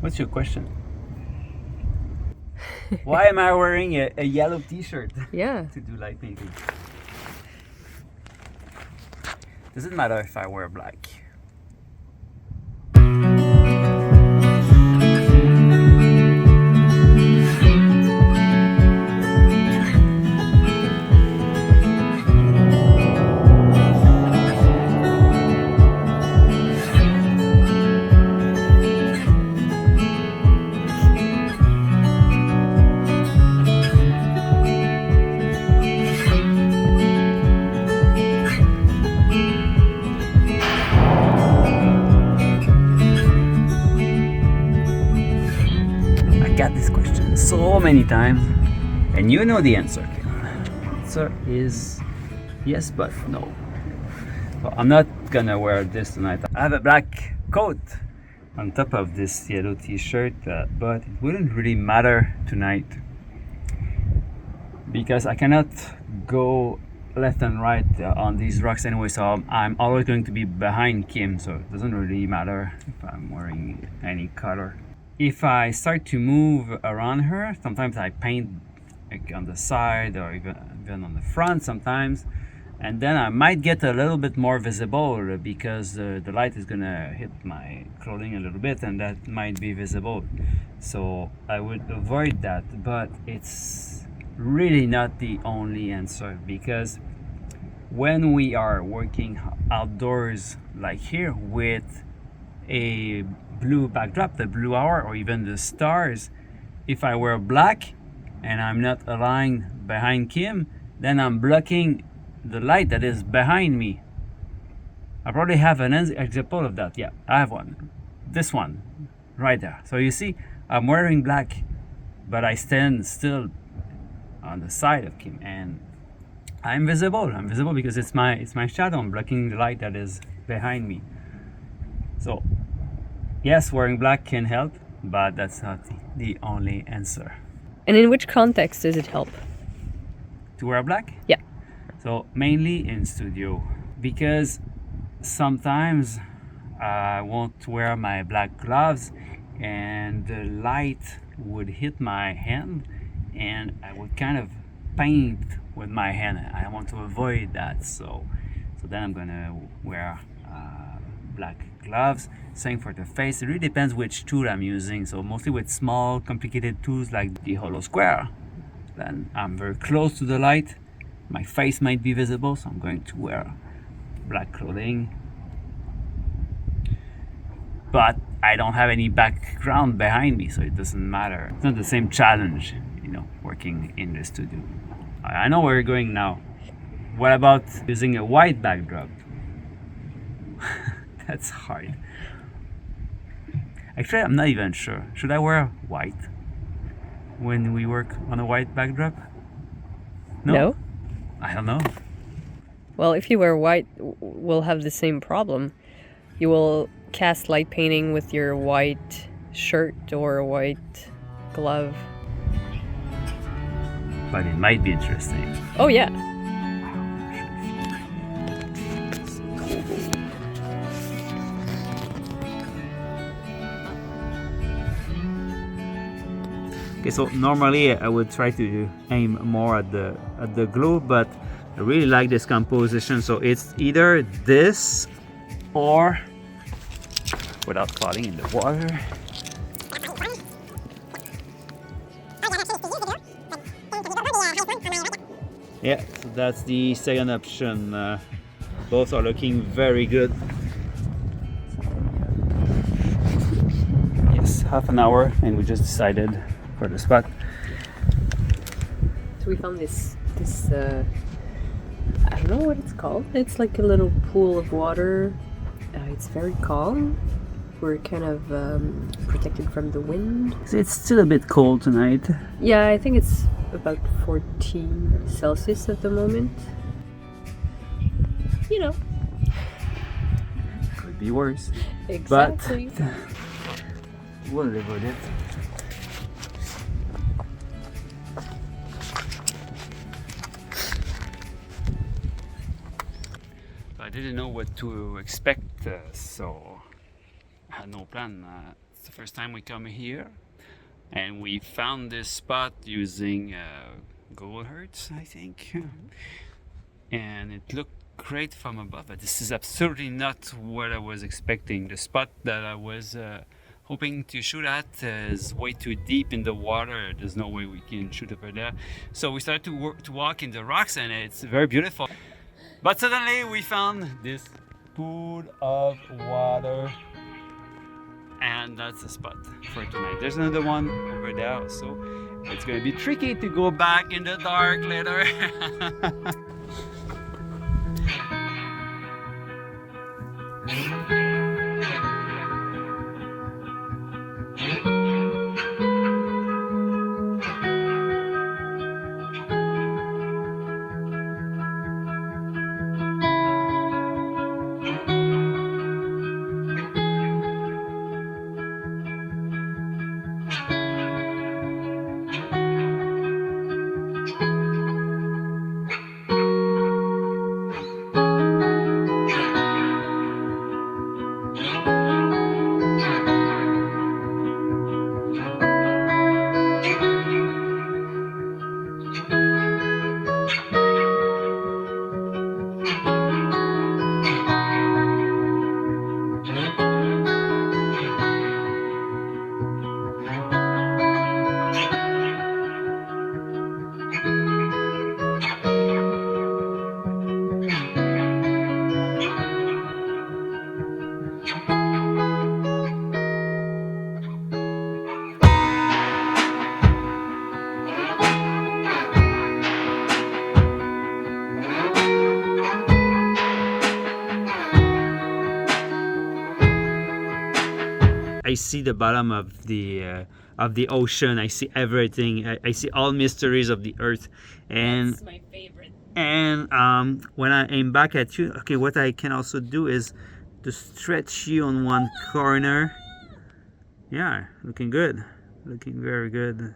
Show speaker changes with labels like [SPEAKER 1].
[SPEAKER 1] What's your question? Why am I wearing a yellow t-shirt?
[SPEAKER 2] Yeah.
[SPEAKER 1] To do light painting. Doesn't matter if I wear black. Got this question so many times, and you know the answer. The answer is yes, but no. So I'm not gonna wear this tonight. I have a black coat on top of this yellow t-shirt, but it wouldn't really matter tonight because I cannot go left and right on these rocks anyway, so I'm always going to be behind Kim, so it doesn't really matter if I'm wearing any color. If I start to move around her, sometimes I paint like on the side or even on the front sometimes, and then I might get a little bit more visible because the light is gonna hit my clothing a little bit and that might be visible. So I would avoid that, but it's really not the only answer, because when we are working outdoors like here with a blue backdrop, the blue hour or even the stars, if I wear black and I'm not aligned behind Kim, then I'm blocking the light that is behind me. I probably have an example of that. Yeah, I have one. This one right there. So you see, I'm wearing black, but I stand still on the side of Kim and I'm visible. I'm visible because it's my shadow. I'm blocking the light that is behind me. So yes, wearing black can help, but that's not the only answer.
[SPEAKER 2] And in which context does it help?
[SPEAKER 1] To wear black?
[SPEAKER 2] Yeah.
[SPEAKER 1] So mainly in studio, because sometimes I won't wear my black gloves and the light would hit my hand and I would kind of paint with my hand. I want to avoid that, so then I'm gonna wear black gloves. Same for the face. It really depends which tool I'm using. So mostly with small complicated tools like the hollow square, then I'm very close to the light, my face might be visible, so I'm going to wear black clothing, but I don't have any background behind me, so it doesn't matter. It's not the same challenge, working in the studio. I know where you're going now. What about using a white backdrop? That's hard. Actually, I'm not even sure. Should I wear white when we work on a white backdrop?
[SPEAKER 2] No?
[SPEAKER 1] I don't know.
[SPEAKER 2] Well, if you wear white, we'll have the same problem. You will cast light painting with your white shirt or a white glove.
[SPEAKER 1] But it might be interesting.
[SPEAKER 2] Oh, yeah.
[SPEAKER 1] Okay, so normally I would try to aim more at the glow, but I really like this composition. So it's either this or without falling in the water. Yeah, so that's the second option. Both are looking very good. Yes, half an hour and we just decided for the spot.
[SPEAKER 2] So we found this I don't know what it's called. It's like a little pool of water. It's very calm. We're kind of protected from the wind.
[SPEAKER 1] It's still a bit cold tonight.
[SPEAKER 2] Yeah, I think it's about 14 Celsius at the moment.
[SPEAKER 1] Could be worse.
[SPEAKER 2] Exactly.
[SPEAKER 1] But we'll live with it. I didn't know what to expect, so I had no plan. It's the first time we come here, and we found this spot using Google Earth, I think, and it looked great from above. But this is absolutely not what I was expecting. The spot that I was hoping to shoot at is way too deep in the water. There's no way we can shoot over there. So we started to walk in the rocks, and it's very beautiful. But suddenly we found this pool of water, and that's the spot for tonight. There's another one over there, so it's gonna be tricky to go back in the dark later. I see the bottom of the ocean. I see everything. I see all mysteries of the earth, and
[SPEAKER 2] That's my favorite.
[SPEAKER 1] and when I aim back at you, okay, what I can also do is to stretch you on one corner. Yeah, looking good, looking very good.